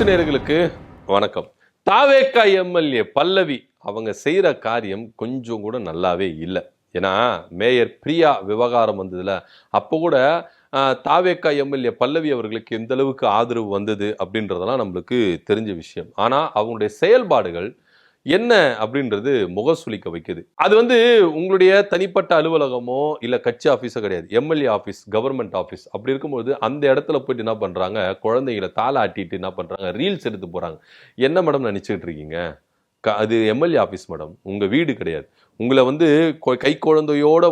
நேயர்களுக்கு வணக்கம். தாவேகா எம்எல்ஏ பல்லவி அவங்க செய்யற காரியம் கொஞ்சம் கூட நல்லாவே இல்லை. ஏன்னா மேயர் பிரியா விவகாரம் வந்ததுல அப்போ கூட தாவேகா எம்எல்ஏ பல்லவி அவர்களுக்கு எந்த அளவுக்கு ஆதரவு வந்தது அப்படின்றதெல்லாம் நம்மளுக்கு தெரிஞ்ச விஷயம். ஆனா அவங்களுடைய செயல்பாடுகள் என்ன அப்படின்றது முகசுளிக்க வைக்குது. அது உங்களுடைய தனிப்பட்ட அலுவலகமோ இல்ல கட்சி ஆபீஸோ கிடையாது, எம்எல்ஏ ஆபீஸ், கவர்மெண்ட் ஆபீஸ். அப்படி இருக்கும்போது அந்த இடத்துல போயிட்டு என்ன பண்றாங்க, குழந்தைகளை தாளாட்டிட்டு என்ன பண்றாங்க, ரீல்ஸ் எடுத்து போறாங்க. என்ன மேடம் நினைச்சுட்டு இருக்கீங்க? அது எம்எல்ஏ ஆபீஸ் மேடம், உங்க வீடு கிடையாது. உங்களை கை குழந்தையோட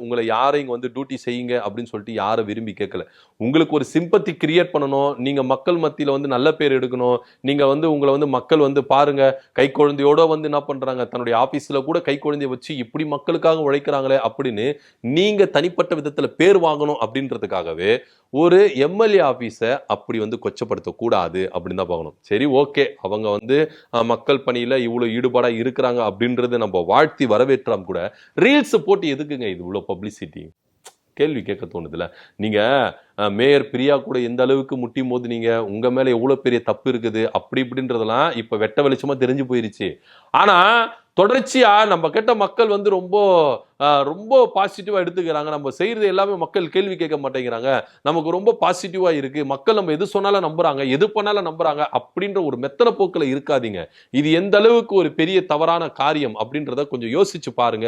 உங்களை யாரையும் டியூட்டி செய்யுங்க அப்படின்னு சொல்லிட்டு யாரை விரும்பி கேட்கல. உங்களுக்கு ஒரு சிம்பத்தி கிரியேட் பண்ணணும், நீங்க மக்கள் மத்தியில நல்ல பேர் எடுக்கணும். நீங்க உங்களை மக்கள் பாருங்க, கை குழந்தையோட என்ன பண்றாங்க, தன்னுடைய ஆபீஸ்ல கூட கை குழந்தைய வச்சு இப்படி மக்களுக்காக உழைக்கிறாங்களே அப்படின்னு நீங்க தனிப்பட்ட விதத்துல பேர் வாங்கணும் அப்படின்றதுக்காகவே ஒரு எம்எல்ஏ ஆபீஸை அப்படி கொச்சப்படுத்த கூடாது அப்படின்னு தான் பார்க்கணும். சரி, ஓகே, அவங்க மக்கள் பணியில இவ்வளவு ஈடுபாடா இருக்கிறாங்க அப்படின்றது நம்ம வாழ்த்தி வரவேற்றாம் கூட ரீல்ஸ் போட்டு எதுக்குங்க இது இவ்வளவு பப்ளிசிட்டி? கேள்வி கேட்க தோணுதுல. நீங்க மேயர் பிரியா கூட எந்த அளவுக்கு முட்டி மோது நீங்க உங்க மேல எவ்வளவு பெரிய தப்பு இருக்குது அப்படி இப்படின்றதெல்லாம் இப்ப வெட்ட வெளிச்சமா தெரிஞ்சு போயிருச்சு. ஆனா தொடர்ச்சியா நம்ம கேட்ட மக்கள் ரொம்ப ரொம்ப பாசிட்டிவா எடுத்துக்கிறாங்க. நம்ம செய்யறது எல்லாமே மக்கள் கேள்வி கேட்க மாட்டேங்கிறாங்க, நமக்கு ரொம்ப பாசிட்டிவா இருக்கு, மக்கள் நம்ம எது சொன்னாலும் நம்புறாங்க, எது பண்ணாலும் நம்புறாங்க அப்படின்ற ஒரு மெத்தன போக்குல இருக்காதீங்க. இது எந்த அளவுக்கு ஒரு பெரிய தவறான காரியம் அப்படின்றத கொஞ்சம் யோசிச்சு பாருங்க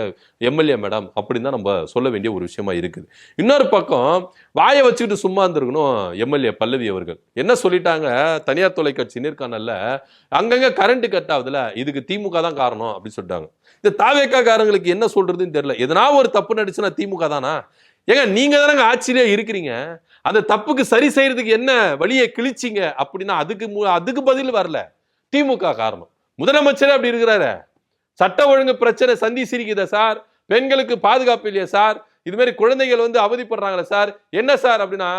எம்எல்ஏ மேடம் அப்படின்னு தான் நம்ம சொல்ல வேண்டிய ஒரு விஷயமா இருக்குது. இன்னொரு பக்கம் வாயை வச்சுக்கிட்டு சும்மா இருந்திருக்கணும் எம்எல்ஏ பல்லவி அவர்கள். என்ன சொல்லிட்டாங்க, தனியார் தொலைக்காட்சி நேர்காணல்ல, அங்கங்க கரண்ட் கட் ஆகுதுல, இதுக்கு திமுக தான் காரணம் அப்படின்னு சொல்லிட்டாங்க. இந்த தாவேகா காரங்களுக்கு என்ன சொல்றதுன்னு தெரியல. எதனா ஒரு தப்பு நடிச்சுன்னா திமுக தானா? ஏங்க, நீங்க தானங்க ஆட்சியிலே இருக்கிறீங்க. அந்த தப்புக்கு சரி செய்யறதுக்கு என்ன வழியை கிழிச்சிங்க அப்படின்னா அதுக்கு பதில் வரல. திமுக காரணம். முதலமைச்சரே அப்படி இருக்கிறாரு. சட்ட ஒழுங்கு பிரச்சனை சந்தி சிரிக்குதா சார், பெண்களுக்கு பாதுகாப்பு இல்லையா சார், இது மாதிரி குழந்தைகள் அவதிப்படுறாங்களே சார், என்ன சார் அப்படின்னா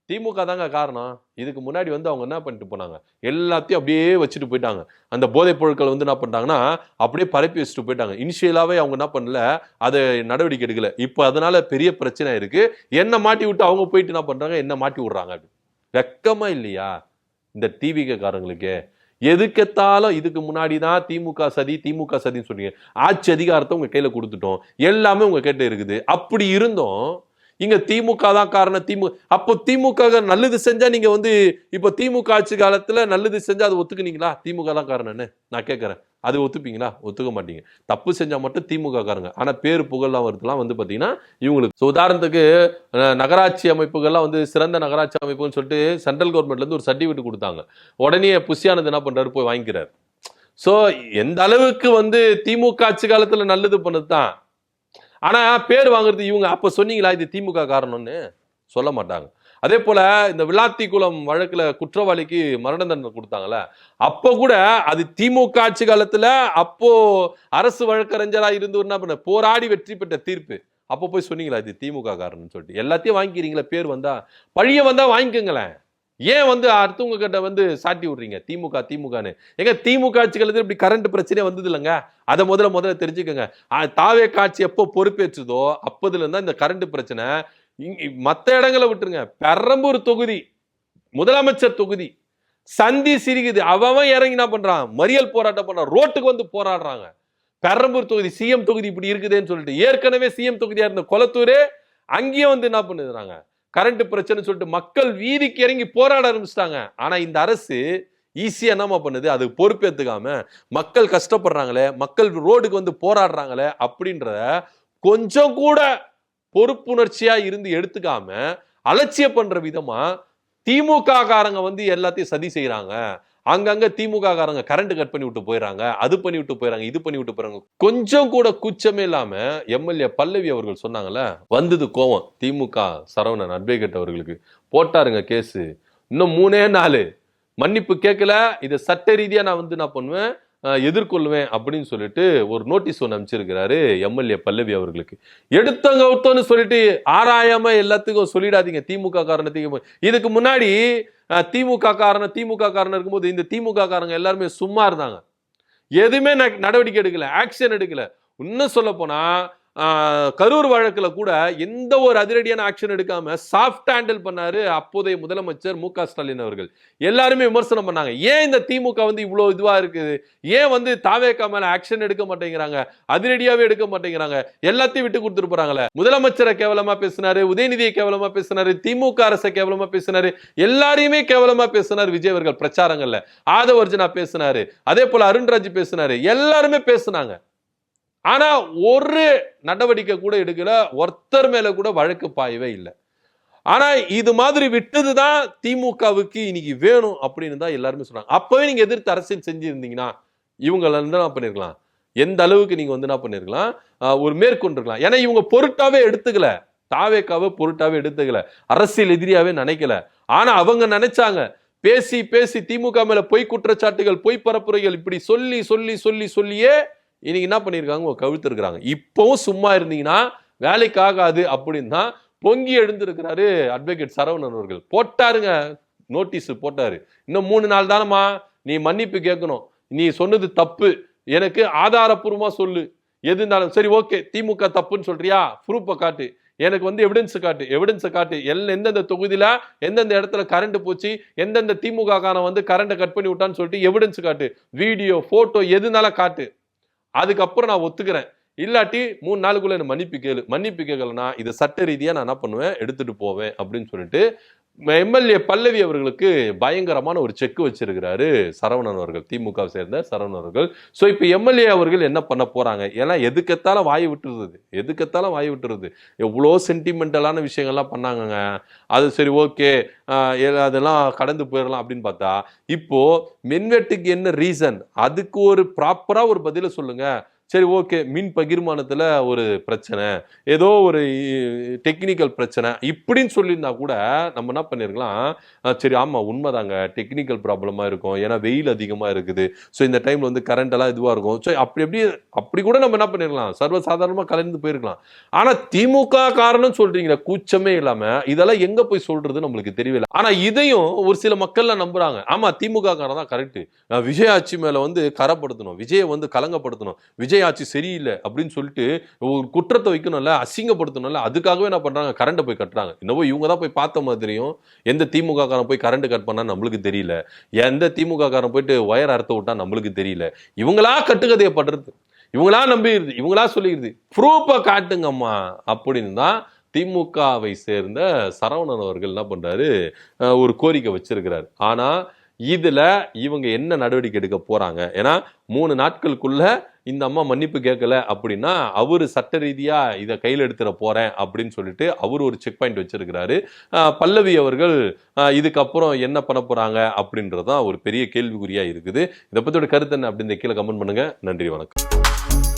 திமுக தாங்க காரணம். இதுக்கு முன்னாடி அவங்க என்ன பண்ணிட்டு போனாங்க, எல்லாத்தையும் அப்படியே வச்சுட்டு போயிட்டாங்க. அந்த போதைப் பொருட்கள் என்ன பண்ணிட்டாங்கன்னா அப்படியே பரப்பி வச்சுட்டு போயிட்டாங்க. இனிஷியலாவே அவங்க என்ன பண்ணல, அதை நடவடிக்கை எடுக்கல. இப்போ அதனால பெரிய பிரச்சனை இருக்கு. என்ன மாட்டி விட்டு அவங்க போயிட்டு என்ன பண்றாங்க, என்ன மாட்டி விடுறாங்க. வெக்கமா இல்லையா இந்த டிவிக காரங்களுக்கு? எதுக்கெத்தாலும் இதுக்கு முன்னாடி தான் திமுக சதின்னு சொன்னீங்க. ஆட்சி அதிகாரத்தை உங்க கையில கொடுத்துட்டோம், எல்லாமே உங்க கிட்ட இருக்குது. அப்படி இருந்தோம் இங்க திமுக தான் காரணம். அப்போ திமுக நல்லது செஞ்சா நீங்க இப்ப திமுக ஆட்சி காலத்துல நல்லது செஞ்சா அது ஒத்துக்குனீங்களா? திமுக தான் காரணம்னு நான் கேட்கறேன். அது ஒத்துப்பீங்களா? ஒத்துக்க மாட்டீங்க. தப்பு செஞ்சா மட்டும் திமுக காரங்க. ஆனா பேரு புகழ்லாம் வருதுலாம் பாத்தீங்கன்னா இவங்களுக்கு. உதாரணத்துக்கு நகராட்சி அமைப்புகள்லாம் சிறந்த நகராட்சி அமைப்புன்னு சொல்லிட்டு சென்ட்ரல் கவர்மெண்ட்ல இருந்து ஒரு சர்டிபிகேட் கொடுத்தாங்க. உடனே புஷியானது என்ன பண்றாரு, போய் வாங்கிக்கிறாரு. சோ எந்த அளவுக்கு திமுக ஆட்சி காலத்துல நல்லது பண்ணதுதான். ஆனா பேர் வாங்குறது இவங்க. அப்ப சொன்னீங்களா இது திமுக காரணம்னு? சொல்ல மாட்டாங்க. அதே போல இந்த விளாத்திக்குளம் வழக்குல குற்றவாளிக்கு மரண தண்டனை கொடுத்தாங்கல்ல, அப்ப கூட அது திமுக ஆட்சி காலத்துல அப்போ அரசு வழக்கறிஞரா இருந்து என்ன பண்ண போராடி வெற்றி பெற்ற தீர்ப்பு. அப்ப போய் சொன்னீங்களா இது திமுக காரணம்னு சொல்லிட்டு? எல்லாத்தையும் வாங்கிக்கிறீங்களா? பேர் வந்தா பழிய வந்தா வாங்கிக்கோங்களேன். ஏன் அடுத்தவங்க கிட்ட சாட்டி விடுறீங்க திமுகன்னு? எங்க திமுக ஆட்சி காலத்துல இப்படி கரண்ட் பிரச்சனை வந்தது இல்லைங்க. அதை முதல்ல தெரிஞ்சுக்கோங்க. தாவேகா ஆட்சி எப்போ பொறுப்பேற்றதோ அப்பதுல இருந்தா இந்த கரண்ட் பிரச்சனை. மத்த இடங்களை விட்டுருங்க, பெரம்பூர் தொகுதி முதலமைச்சர் தொகுதி சந்தி சிரிக்குது. அவன் இறங்கி என்ன பண்றான், மறியல் போராட்டம் பண்றான், ரோட்டுக்கு போராடுறாங்க. பெரம்பூர் தொகுதி சிஎம் தொகுதி இப்படி இருக்குதுன்னு சொல்லிட்டு, ஏற்கனவே சிஎம் தொகுதியா இருந்த கொளத்தூர் அங்கேயும் என்ன பண்ணுறாங்க, கரண்ட் பிரச்சனை சொல்லிட்டு மக்கள் வீதிக்கு இறங்கி போராட ஆரம்பிச்சிட்டாங்க. ஆனா இந்த அரசு ஈஸியா என்னமா பண்ணுது, அது பொறுப்பேற்றுக்காம மக்கள் கஷ்டப்படுறாங்களே, மக்கள் ரோடுக்கு போராடுறாங்களே அப்படின்ற கொஞ்சம் கூட பொறுப்புணர்ச்சியா இருந்து எடுத்துக்காம அலட்சிய பண்ற விதமா திமுக காரங்க எல்லாத்தையும் சதி செய்யறாங்க. அங்கங்க திமுக காரங்க கரண்ட் கட் பண்ணி விட்டு போயிடறாங்க, அது பண்ணி விட்டு போயிடறாங்க, இது பண்ணி விட்டு போயிடறாங்க. கொஞ்சம் கூட கூச்சமே இல்லாம எம்எல்ஏ பல்லவி அவர்கள் சொன்னாங்கல்ல, வந்தது கோவம் திமுக சரவணன் அட்வொகேட் அவர்களுக்கு. போட்டாருங்க கேஸ். இன்னும் 3 நாள் மன்னிப்பு கேட்கல, இதை சட்ட ரீதியா நான் நான் பண்ணுவேன், எதிர்கொள்வேன் அப்படின்னு சொல்லிட்டு ஒரு நோட்டீஸ் ஒன்று அமைச்சிருக்கிறாரு எம்எல்ஏ பல்லவி அவர்களுக்கு. எடுத்தவங்க ஒருத்தோன்னு சொல்லிட்டு ஆராயாம எல்லாத்துக்கும் சொல்லிடாதீங்க திமுக காரணத்துக்கு. இதுக்கு முன்னாடி திமுக காரணம் இருக்கும்போது இந்த திமுக காரங்க எல்லாருமே சும்மா இருந்தாங்க. எதுவுமே நடவடிக்கை எடுக்கல, ஆக்ஷன் எடுக்கல. இன்னும் சொல்ல போனா கரூர் வழக்குல கூட எந்த ஒரு அதிரடியான ஆக்ஷன் எடுக்காம சாஃப்ட் ஹேண்டில் பண்ணாரு அப்போதைய முதலமைச்சர் மு.க. ஸ்டாலின் அவர்கள். எல்லாருமே விமர்சனம் பண்ணாங்க, ஏன் இந்த திமுக வந்து இவ்வளவு இதுவா இருக்குது, ஏன் வந்து தாவேகா மேல ஆக்ஷன் எடுக்க மாட்டேங்கிறாங்க, அதிரடியாவே எடுக்க மாட்டேங்கிறாங்க, எல்லாத்தையும் விட்டு கொடுத்துட்டு போறாங்களே. முதலமைச்சரை கேவலமா பேசினாரு, உதயநிதியை கேவலமா பேசினாரு, திமுக அரசை கேவலமா பேசினாரு, எல்லாரையுமே கேவலமா பேசினார் விஜய் அவர்கள் பிரச்சாரங்கள்ல. ஆதவர்ஜனா பேசினாரு, அதே போல அருண்ராஜ் பேசினாரு, எல்லாருமே பேசினாங்க. ஆனா ஒரு நடவடிக்கை கூட எடுக்கல, ஒருத்தர் மேல கூட வழக்கு பாயவே இல்லை. ஆனா இது மாதிரி விட்டதுதான் திமுகவுக்கு இன்னைக்கு வேணும் அப்படின்னு தான் எல்லாருமே சொன்னாங்க. அப்பவே நீங்க எதிர்த்து அரசியல் செஞ்சிருந்தீங்கன்னா இவங்க என்ன பண்ணிருக்கலாம், எந்த அளவுக்கு நீங்க வந்து என்ன பண்ணிருக்கலாம், ஒரு மேற்கொண்டிருக்கலாம். ஏன்னா இவங்க பொருட்டாவே எடுத்துக்கல, தாவேக்காவை பொருட்டாவே எடுத்துக்கல, அரசியல் எதிரியாவே நினைக்கல. ஆனா அவங்க நினைச்சாங்க, பேசி பேசி திமுக மேல பொய் குற்றச்சாட்டுகள், பொய் பரப்புரைகள் இப்படி சொல்லி சொல்லி சொல்லி சொல்லியே இன்னைக்கு என்ன பண்ணிருக்காங்க, கவிழ்த்து இருக்கிறாங்க. இப்பவும் சும்மா இருந்தீங்கன்னா வேலைக்கு ஆகாது அப்படின்னு தான் பொங்கி எழுந்திருக்கிறாரு அட்வொகேட் சரவணன் அவர்கள். போட்டாருங்க, நோட்டீஸ் போட்டாரு. இன்னும் 3 நாள் தானமா நீ மன்னிப்பு கேட்கணும், நீ சொன்னது தப்பு, எனக்கு ஆதாரப்பூர்வமா சொல்லு, எது இருந்தாலும் சரி. ஓகே, திமுக தப்புன்னு சொல்றியா, ப்ரூஃபை காட்டு, எனக்கு வந்து எவிடன்ஸ் காட்டு, எந்தெந்த தொகுதியில எந்தெந்த இடத்துல கரண்ட் போச்சு, எந்தெந்த திமுக காரன் வந்து கரண்ட்டை கட் பண்ணி விட்டான்னு சொல்லிட்டு எவிடன்ஸ் காட்டு, வீடியோ போட்டோ எதுனால காட்டு, அதுக்கப்புறம் நான் ஒத்துக்கிறேன். இல்லாட்டி 3 நாளுக்குள்ள என்ன மன்னிப்பு கேளு, மன்னிப்பு கேட்கலன்னா இதை சட்ட ரீதியா நான் என்ன பண்ணுவேன், எடுத்துட்டு போவேன் அப்படின்னு சொல்லிட்டு எம்எல்ஏ பல்லவி அவர்களுக்கு பயங்கரமான ஒரு செக் வச்சிருக்கிறாரு சரவணன் அவர்கள், திமுக சேர்ந்த சரவணன் அவர்கள். சோ இப்ப எம்எல்ஏ அவர்கள் என்ன பண்ண போறாங்க, ஏன்னா எதுக்கத்தாலும் வாய் விட்டுருது, எவ்வளோ சென்டிமெண்டலான விஷயங்கள்லாம் பண்ணாங்கங்க. அது சரி, ஓகே, அதெல்லாம் கடந்து போயிடலாம் அப்படின்னு பார்த்தா இப்போ மின்வெட்டுக்கு என்ன ரீசன், அதுக்கு ஒரு ப்ராப்பரா ஒரு பதில சொல்லுங்க. சரி, ஓகே, மின் பகிர்மானத்துல ஒரு பிரச்சனை, ஏதோ ஒரு டெக்னிக்கல் பிரச்சனை இப்படின்னு சொல்லியிருந்தா கூட நம்ம என்ன பண்ணிருக்கலாம், சரி ஆமா உண்மைதாங்க, டெக்னிக்கல் ப்ராப்ளமா இருக்கும், ஏன்னா வெயில் அதிகமா இருக்குது, ஸோ இந்த டைம்ல வந்து கரண்ட் எல்லாம் இதுவா இருக்கும், ஸோ அப்படி கூட நம்ம என்ன பண்ணிருக்கலாம், சர்வசாதாரணமா கலந்து போயிருக்கலாம். ஆனா திமுக காரணம் சொல்றீங்களா, கூச்சமே இல்லாம, இதெல்லாம் எங்க போய் சொல்றது நம்மளுக்கு தெரியல. ஆனா இதையும் ஒரு சில மக்கள்லாம் நம்புறாங்க. ஆமா, திமுக காரணம் தான் கரெக்ட், விஜய் ஆட்சி மேல வந்து கரப்படுத்தணும், விஜயை வந்து கலங்கப்படுத்தணும், விஜய் ஆட்சி சரியில்லை அப்படின்னு சொல்லிட்டு ஒரு குற்றத்தை வைக்கணும்ல, அசிங்கப்படுத்தணும்ல, அதுக்காகவே என்ன பண்றாங்க, கரண்ட் போய் கட்டுறாங்க. இன்னமும் இவங்க தான் போய் பார்த்த மாதிரியும், எந்த திமுக காரன் போய் கரண்ட் கட் பண்ணா நம்மளுக்கு தெரியல, எந்த திமுக காரன் போயிட்டு ஒயர் அறுத்த விட்டா நம்மளுக்கு தெரியல. இவங்களா கட்டுக்கதையை படுறது, இவங்களா நம்பிடுது, இவங்களா சொல்லிடுது, ப்ரூஃபை காட்டுங்கம்மா அப்படின்னு தான் திமுகவை சேர்ந்த சரவணன் அவர்கள் என்ன பண்றாரு, ஒரு கோரிக்கை வச்சிருக்கிறார். ஆனா இதுல இவங்க என்ன நடவடிக்கை எடுக்க போறாங்க, ஏன்னா 3 நாட்களுக்குள்ள இந்த அம்மா மன்னிப்பு கேட்கல அப்படின்னா அவரு சட்ட ரீதியா இதை கையில் எடுத்துட போறேன் அப்படின்னு சொல்லிட்டு அவரு ஒரு செக் பாயிண்ட் வச்சிருக்கிறாரு. பல்லவி அவர்கள் இதுக்கப்புறம் என்ன பண்ண போறாங்க அப்படின்றதான் ஒரு பெரிய கேள்விக்குறியா இருக்குது. இதை பத்தியோட கருத்து என்ன அப்படின்னு கீழே கமெண்ட் பண்ணுங்க. நன்றி, வணக்கம்.